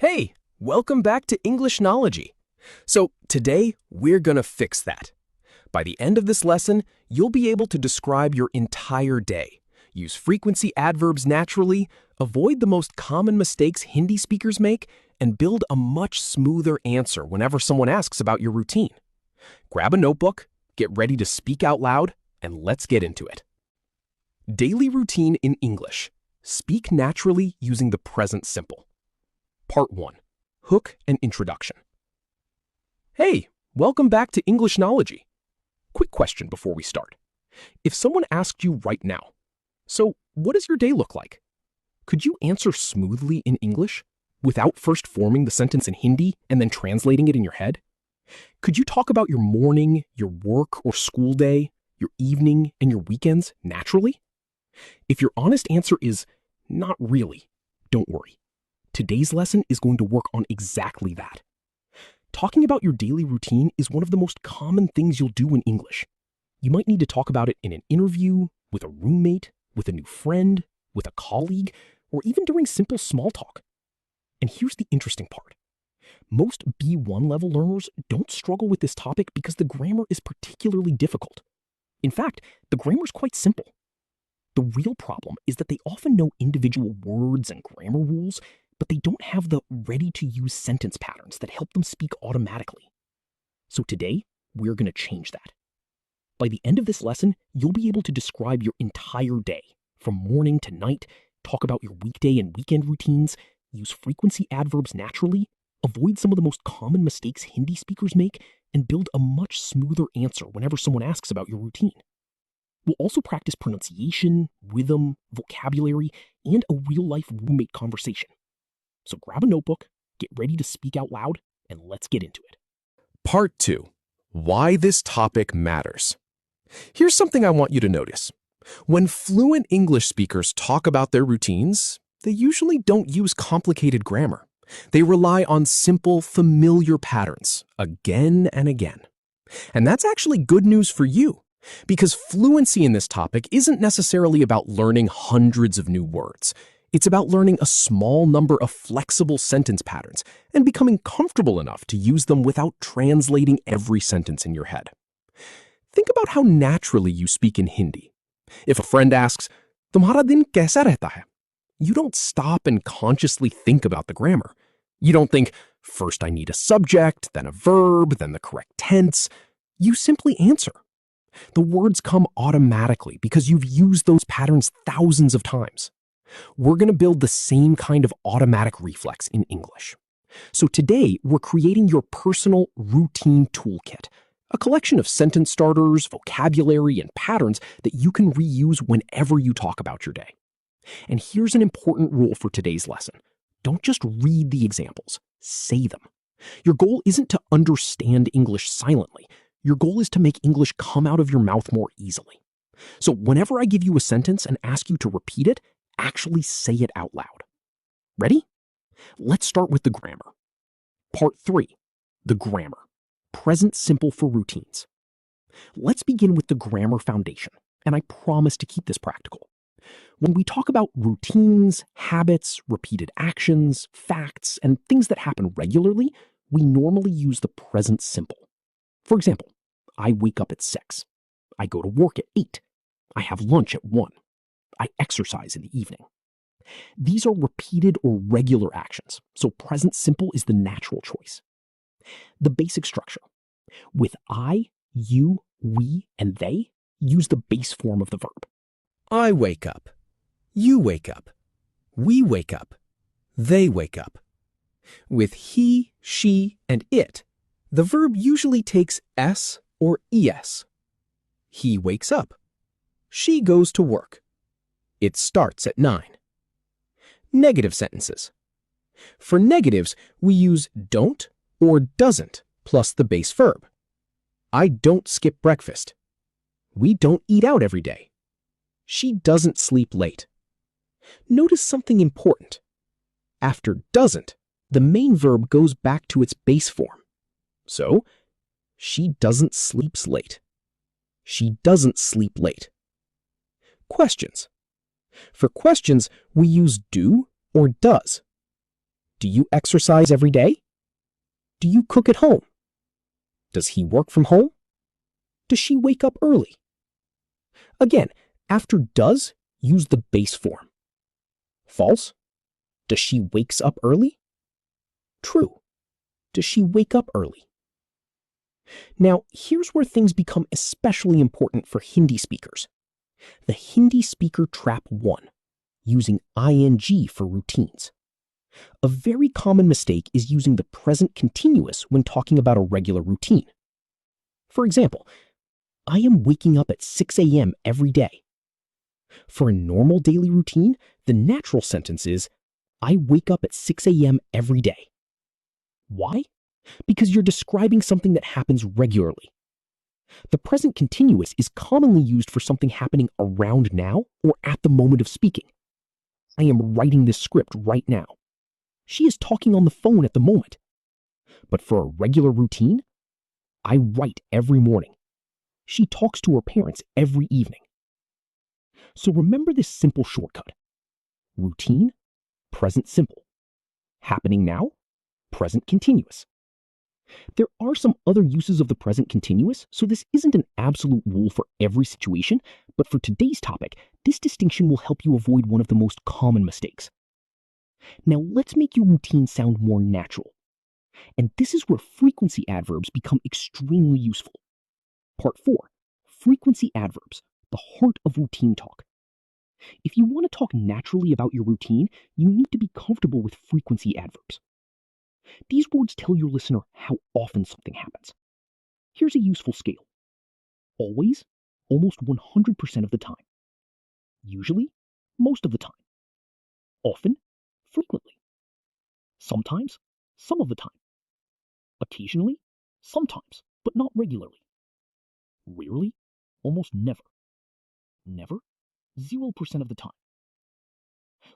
Hey, welcome back to Englishnology. So today, we're gonna fix that. By the end of this lesson, you'll be able to describe your entire day, use frequency adverbs naturally, avoid the most common mistakes Hindi speakers make, and build a much smoother answer whenever someone asks about your routine. Grab a notebook, get ready to speak out loud, and let's get into it. Daily routine in English. Speak naturally using the present simple. Part 1. Hook and Introduction. Hey, welcome back to Englishnology. Quick question before we start. If someone asked you right now, so what does your day look like? Could you answer smoothly in English without first forming the sentence in Hindi and then translating it in your head? Could you talk about your morning, your work or school day, your evening, and your weekends naturally? If your honest answer is not really, don't worry. Today's lesson is going to work on exactly that. Talking about your daily routine is one of the most common things you'll do in English. You might need to talk about it in an interview, with a roommate, with a new friend, with a colleague, or even during simple small talk. And here's the interesting part. Most B1 level learners don't struggle with this topic because the grammar is particularly difficult. In fact, the grammar is quite simple. The real problem is that they often know individual words and grammar rules, but they don't have the ready-to-use sentence patterns that help them speak automatically. So today, we're going to change that. By the end of this lesson, you'll be able to describe your entire day, from morning to night, talk about your weekday and weekend routines, use frequency adverbs naturally, avoid some of the most common mistakes Hindi speakers make, and build a much smoother answer whenever someone asks about your routine. We'll also practice pronunciation, rhythm, vocabulary, and a real-life roommate conversation. So grab a notebook, get ready to speak out loud, and let's get into it. Part 2. Why this topic matters. Here's something I want you to notice. When fluent English speakers talk about their routines, they usually don't use complicated grammar. They rely on simple, familiar patterns, again and again. And that's actually good news for you, because fluency in this topic isn't necessarily about learning hundreds of new words. It's about learning a small number of flexible sentence patterns and becoming comfortable enough to use them without translating every sentence in your head. Think about how naturally you speak in Hindi. If a friend asks, "Tumhara din kaisa rehta hai?" you don't stop and consciously think about the grammar. You don't think, first I need a subject, then a verb, then the correct tense. You simply answer. The words come automatically because you've used those patterns thousands of times. We're going to build the same kind of automatic reflex in English. So today, we're creating your personal routine toolkit, a collection of sentence starters, vocabulary, and patterns that you can reuse whenever you talk about your day. And here's an important rule for today's lesson. Don't just read the examples, say them. Your goal isn't to understand English silently. Your goal is to make English come out of your mouth more easily. So whenever I give you a sentence and ask you to repeat it, actually say it out loud. Ready? Let's start with the grammar. Part 3. The grammar. Present simple for routines. Let's begin with the grammar foundation, and I promise to keep this practical. When we talk about routines, habits, repeated actions, facts, and things that happen regularly, we normally use the present simple. For example, I wake up at 6. I go to work at 8. I have lunch at 1. I exercise in the evening. These are repeated or regular actions, so present simple is the natural choice. The basic structure. With I, you, we, and they, use the base form of the verb. I wake up. You wake up. We wake up. They wake up. With he, she, and it, the verb usually takes s or es. He wakes up. She goes to work. It starts at 9. Negative sentences. For negatives, we use don't or doesn't plus the base verb. I don't skip breakfast. We don't eat out every day. She doesn't sleep late. Notice something important. After doesn't, the main verb goes back to its base form. So, she doesn't sleep late. She doesn't sleep late. Questions. For questions, we use do or does. Do you exercise every day? Do you cook at home? Does he work from home? Does she wake up early? Again, after does, use the base form. False. Does she wakes up early? True. Does she wake up early? Now, here's where things become especially important for Hindi speakers. The Hindi speaker trap 1, using ing for routines. A very common mistake is using the present continuous when talking about a regular routine. For example, I am waking up at 6 a.m. every day. For a normal daily routine, the natural sentence is, I wake up at 6 a.m. every day. Why? Because you're describing something that happens regularly. The present continuous is commonly used for something happening around now or at the moment of speaking. I am writing this script right now. She is talking on the phone at the moment. But for a regular routine, I write every morning. She talks to her parents every evening. So remember this simple shortcut. Routine, present simple. Happening now, present continuous. There are some other uses of the present continuous, so this isn't an absolute rule for every situation, but for today's topic, this distinction will help you avoid one of the most common mistakes. Now let's make your routine sound more natural. And this is where frequency adverbs become extremely useful. Part 4, frequency adverbs, the heart of routine talk. If you want to talk naturally about your routine, you need to be comfortable with frequency adverbs. These words tell your listener how often something happens. Here's a useful scale. Always, almost 100% of the time. Usually, most of the time. Often, frequently. Sometimes, some of the time. Occasionally, sometimes, but not regularly. Rarely, almost never. Never, 0% of the time.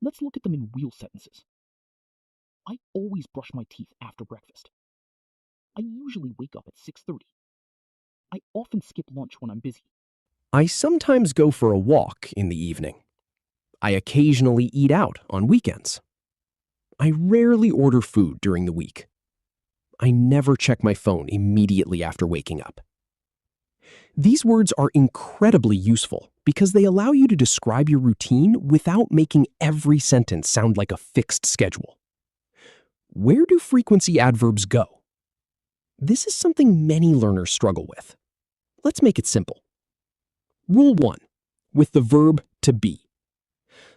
Let's look at them in real sentences. I always brush my teeth after breakfast. I usually wake up at 6:30. I often skip lunch when I'm busy. I sometimes go for a walk in the evening. I occasionally eat out on weekends. I rarely order food during the week. I never check my phone immediately after waking up. These words are incredibly useful because they allow you to describe your routine without making every sentence sound like a fixed schedule. Where do frequency adverbs go? This is something many learners struggle with. Let's make it simple. Rule 1. With the verb to be.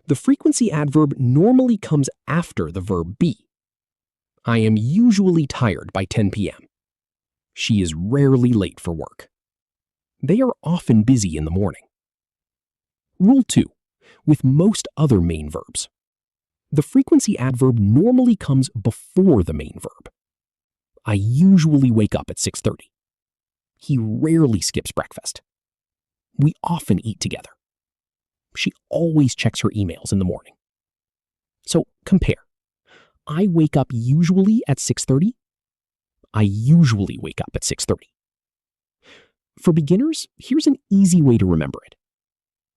The frequency adverb normally comes after the verb be. I am usually tired by 10 p.m. She is rarely late for work. They are often busy in the morning. Rule 2. With most other main verbs. The frequency adverb normally comes before the main verb. I usually wake up at 6:30. He rarely skips breakfast. We often eat together. She always checks her emails in the morning. So compare. I wake up usually at 6:30. I usually wake up at 6:30. For beginners, here's an easy way to remember it.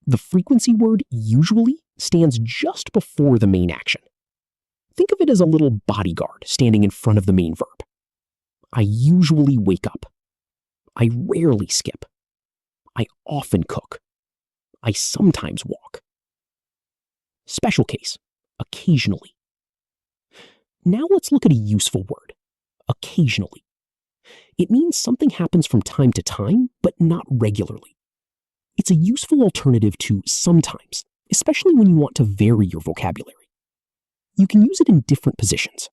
The frequency word usually stands just before the main action. Think of it as a little bodyguard standing in front of the main verb. I usually wake up. I rarely skip. I often cook. I sometimes walk. Special case, occasionally. Now let's look at a useful word, occasionally. It means something happens from time to time, but not regularly. It's a useful alternative to sometimes, especially when you want to vary your vocabulary. You can use it in different positions.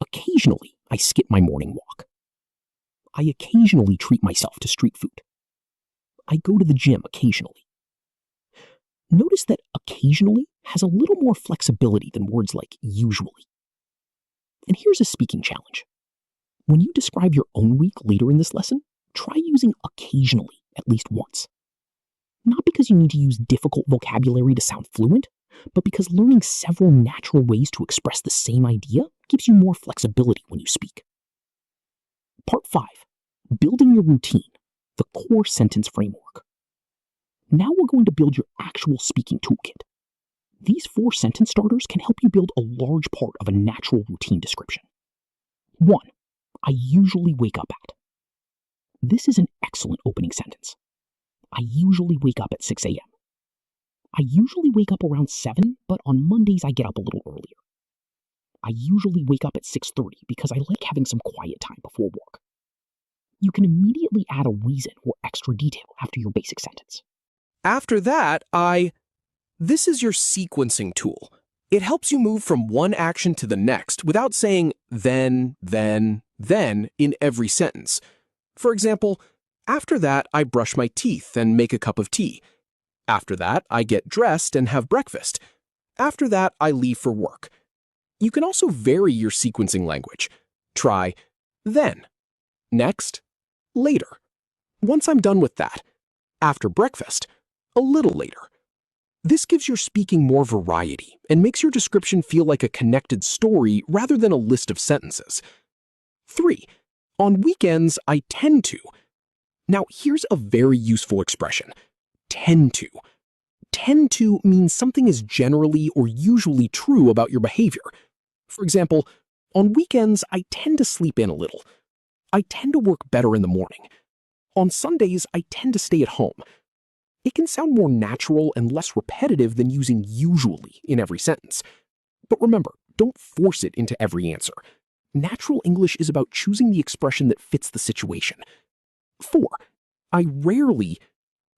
Occasionally, I skip my morning walk. I occasionally treat myself to street food. I go to the gym occasionally. Notice that occasionally has a little more flexibility than words like usually. And here's a speaking challenge. When you describe your own week later in this lesson, try using occasionally at least once. Not because you need to use difficult vocabulary to sound fluent, but because learning several natural ways to express the same idea gives you more flexibility when you speak. Part 5. Building your routine, the core sentence framework. Now we're going to build your actual speaking toolkit. These 4 sentence starters can help you build a large part of a natural routine description. 1. I usually wake up at. This is an excellent opening sentence. I usually wake up at 6 a.m. I usually wake up around 7, but on Mondays I get up a little earlier. I usually wake up at 6:30 because I like having some quiet time before work. You can immediately add a reason or extra detail after your basic sentence. After that, This is your sequencing tool. It helps you move from one action to the next without saying then in every sentence. For example, after that, I brush my teeth and make a cup of tea. After that, I get dressed and have breakfast. After that, I leave for work. You can also vary your sequencing language. Try then, next, later. Once I'm done with that, after breakfast, a little later. This gives your speaking more variety and makes your description feel like a connected story rather than a list of sentences. 3. On weekends, I tend to. Now, here's a very useful expression. Tend to. Tend to means something is generally or usually true about your behavior. For example, on weekends, I tend to sleep in a little. I tend to work better in the morning. On Sundays, I tend to stay at home. It can sound more natural and less repetitive than using usually in every sentence. But remember, don't force it into every answer. Natural English is about choosing the expression that fits the situation. 4. I rarely.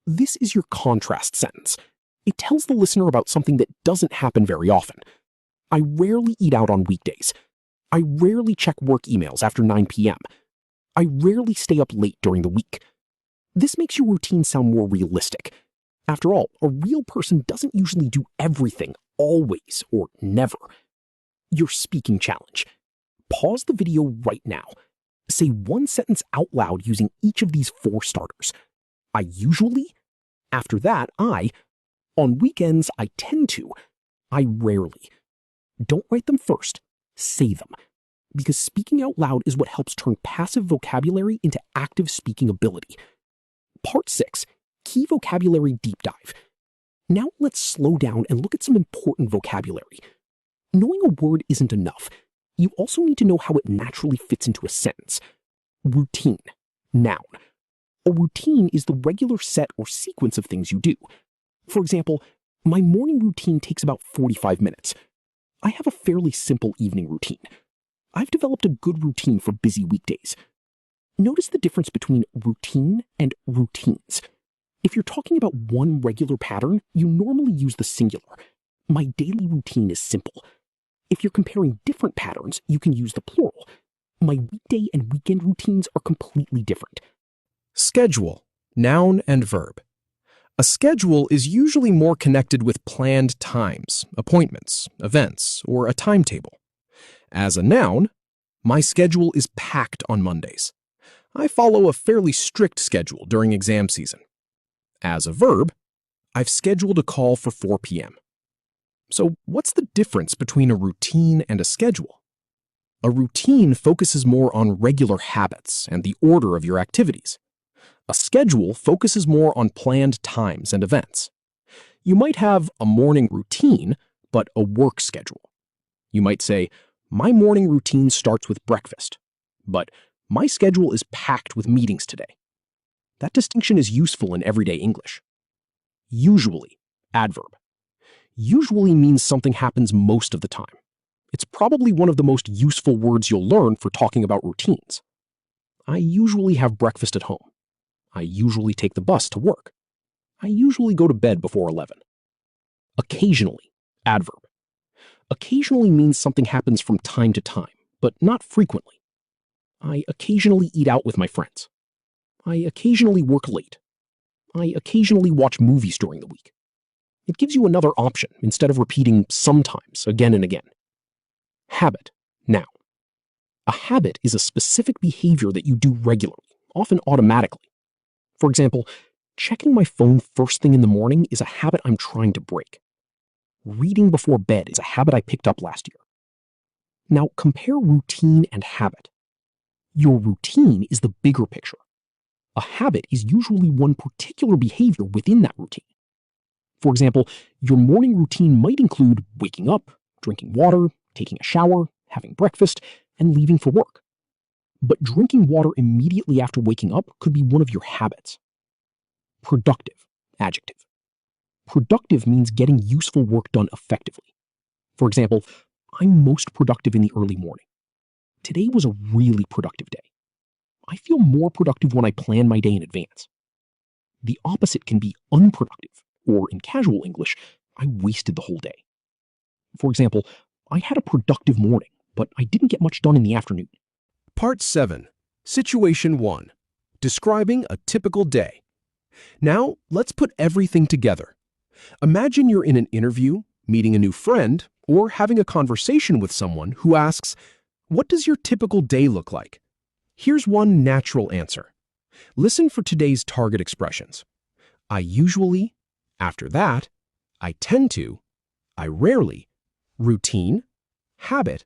This is your contrast sentence. It tells the listener about something that doesn't happen very often. I rarely eat out on weekdays. I rarely check work emails after 9 p.m. I rarely stay up late during the week. This makes your routine sound more realistic. After all, a real person doesn't usually do everything, always, or never. Your speaking challenge. Pause the video right now. Say one sentence out loud using each of these 4 starters. I usually. After that, I. On weekends, I tend to. I rarely. Don't write them first. Say them. Because speaking out loud is what helps turn passive vocabulary into active speaking ability. Part 6, Key Vocabulary Deep Dive. Now let's slow down and look at some important vocabulary. Knowing a word isn't enough. You also need to know how it naturally fits into a sentence. Routine. Noun. A routine is the regular set or sequence of things you do. For example, my morning routine takes about 45 minutes. I have a fairly simple evening routine. I've developed a good routine for busy weekdays. Notice the difference between routine and routines. If you're talking about one regular pattern, you normally use the singular. My daily routine is simple. If you're comparing different patterns, you can use the plural. My weekday and weekend routines are completely different. Schedule, noun and verb. A schedule is usually more connected with planned times, appointments, events, or a timetable. As a noun, my schedule is packed on Mondays. I follow a fairly strict schedule during exam season. As a verb, I've scheduled a call for 4 p.m. So what's the difference between a routine and a schedule? A routine focuses more on regular habits and the order of your activities. A schedule focuses more on planned times and events. You might have a morning routine, but a work schedule. You might say, my morning routine starts with breakfast, but my schedule is packed with meetings today. That distinction is useful in everyday English. Usually, adverb. Usually means something happens most of the time. It's probably one of the most useful words you'll learn for talking about routines. I usually have breakfast at home. I usually take the bus to work. I usually go to bed before 11. Occasionally, adverb. Occasionally means something happens from time to time, but not frequently. I occasionally eat out with my friends. I occasionally work late. I occasionally watch movies during the week. It gives you another option instead of repeating sometimes again and again. Habit, noun. A habit is a specific behavior that you do regularly, often automatically. For example, checking my phone first thing in the morning is a habit I'm trying to break. Reading before bed is a habit I picked up last year. Now compare routine and habit. Your routine is the bigger picture. A habit is usually one particular behavior within that routine. For example, your morning routine might include waking up, drinking water, taking a shower, having breakfast, and leaving for work. But drinking water immediately after waking up could be one of your habits. Productive, adjective. Productive means getting useful work done effectively. For example, I'm most productive in the early morning. Today was a really productive day. I feel more productive when I plan my day in advance. The opposite can be unproductive, or in casual English, I wasted the whole day. For example, I had a productive morning, but I didn't get much done in the afternoon. Part 7. Situation 1. Describing a typical day. Now, let's put everything together. Imagine you're in an interview, meeting a new friend, or having a conversation with someone who asks, "What does your typical day look like?" Here's one natural answer. Listen for today's target expressions. I usually, after that, I tend to, I rarely, routine, habit,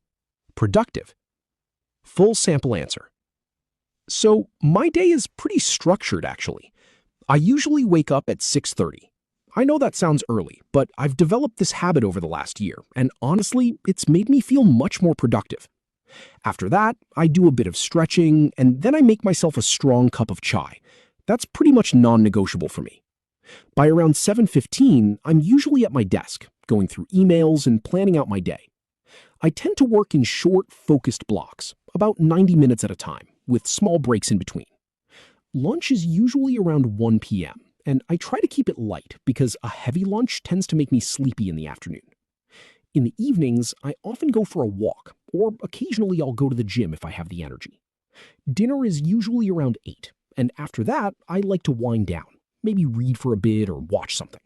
productive. Full sample answer. So, my day is pretty structured, actually. I usually wake up at 6:30. I know that sounds early, but I've developed this habit over the last year, and honestly, it's made me feel much more productive. After that, I do a bit of stretching, and then I make myself a strong cup of chai. That's pretty much non-negotiable for me. By around 7:15, I'm usually at my desk, going through emails and planning out my day. I tend to work in short, focused blocks, about 90 minutes at a time, with small breaks in between. Lunch is usually around 1 p.m., and I try to keep it light because a heavy lunch tends to make me sleepy in the afternoon. In the evenings, I often go for a walk, or occasionally I'll go to the gym if I have the energy. Dinner is usually around 8, and after that, I like to wind down, maybe read for a bit or watch something.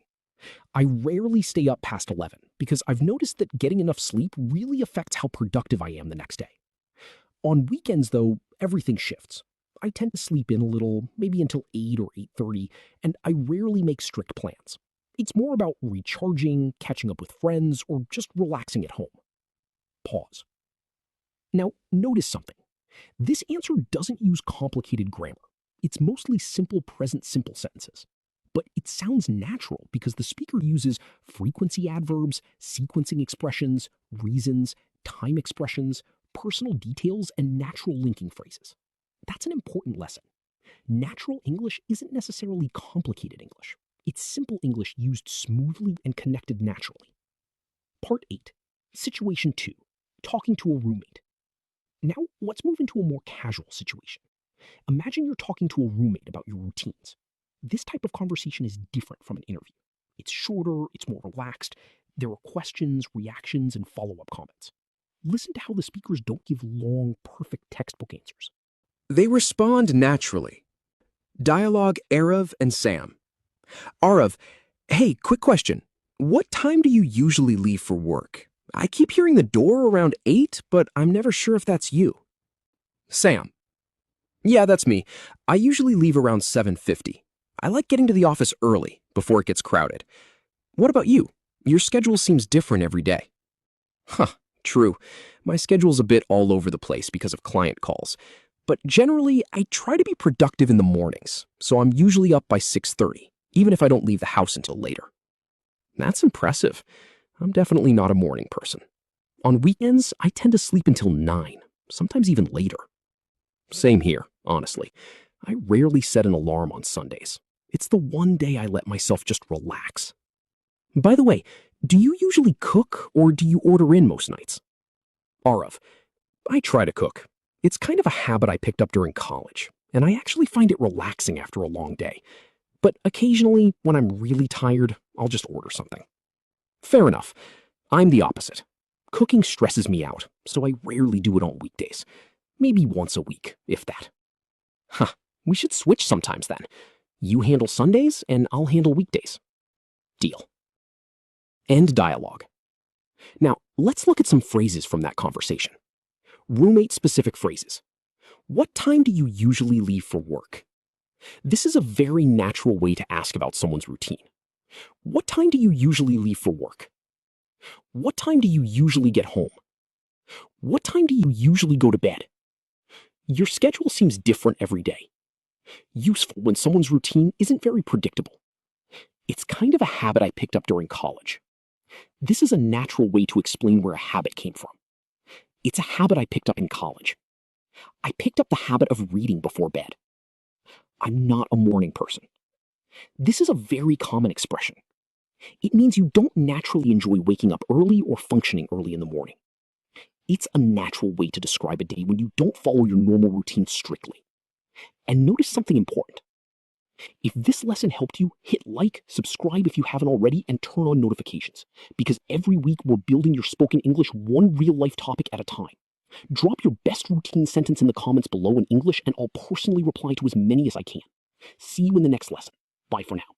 I rarely stay up past 11 because I've noticed that getting enough sleep really affects how productive I am the next day. On weekends, though, everything shifts. I tend to sleep in a little, maybe until 8 or 8:30, and I rarely make strict plans. It's more about recharging, catching up with friends, or just relaxing at home. Pause. Now, notice something. This answer doesn't use complicated grammar. It's mostly simple present simple sentences. But it sounds natural because the speaker uses frequency adverbs, sequencing expressions, reasons, time expressions, personal details, and natural linking phrases. That's an important lesson. Natural English isn't necessarily complicated English. It's simple English used smoothly and connected naturally. Part 8. Situation 2. Talking to a roommate. Now, let's move into a more casual situation. Imagine you're talking to a roommate about your routines. This type of conversation is different from an interview. It's shorter, it's more relaxed. There are questions, reactions, and follow-up comments. Listen to how the speakers don't give long, perfect textbook answers. They respond naturally. Dialogue Arav and Sam. Arav, hey, quick question. What time do you usually leave for work? I keep hearing the door around 8, but I'm never sure if that's you. Sam. Yeah, that's me. I usually leave around 7:50. I like getting to the office early, before it gets crowded. What about you? Your schedule seems different every day. True. My schedule's a bit all over the place because of client calls. But generally, I try to be productive in the mornings, so I'm usually up by 6:30, even if I don't leave the house until later. That's impressive. I'm definitely not a morning person. On weekends, I tend to sleep until 9, sometimes even later. Same here, honestly. I rarely set an alarm on Sundays. It's the one day I let myself just relax. By the way, do you usually cook or do you order in most nights? Arav, I try to cook. It's kind of a habit I picked up during college, and I actually find it relaxing after a long day. But occasionally, when I'm really tired, I'll just order something. Fair enough. I'm the opposite. Cooking stresses me out, so I rarely do it on weekdays. Maybe once a week, if that. We should switch sometimes then. You handle Sundays, and I'll handle weekdays. Deal. End dialogue. Now, let's look at some phrases from that conversation. Roommate-specific phrases. What time do you usually leave for work? This is a very natural way to ask about someone's routine. What time do you usually leave for work? What time do you usually get home? What time do you usually go to bed? Your schedule seems different every day. Useful when someone's routine isn't very predictable. It's kind of a habit I picked up during college. This is a natural way to explain where a habit came from. It's a habit I picked up in college. I picked up the habit of reading before bed. I'm not a morning person. This is a very common expression. It means you don't naturally enjoy waking up early or functioning early in the morning. It's a natural way to describe a day when you don't follow your normal routine strictly. And notice something important. If this lesson helped you, hit like, subscribe if you haven't already, and turn on notifications, because every week we're building your spoken English one real-life topic at a time. Drop your best routine sentence in the comments below in English, and I'll personally reply to as many as I can. See you in the next lesson. Bye for now.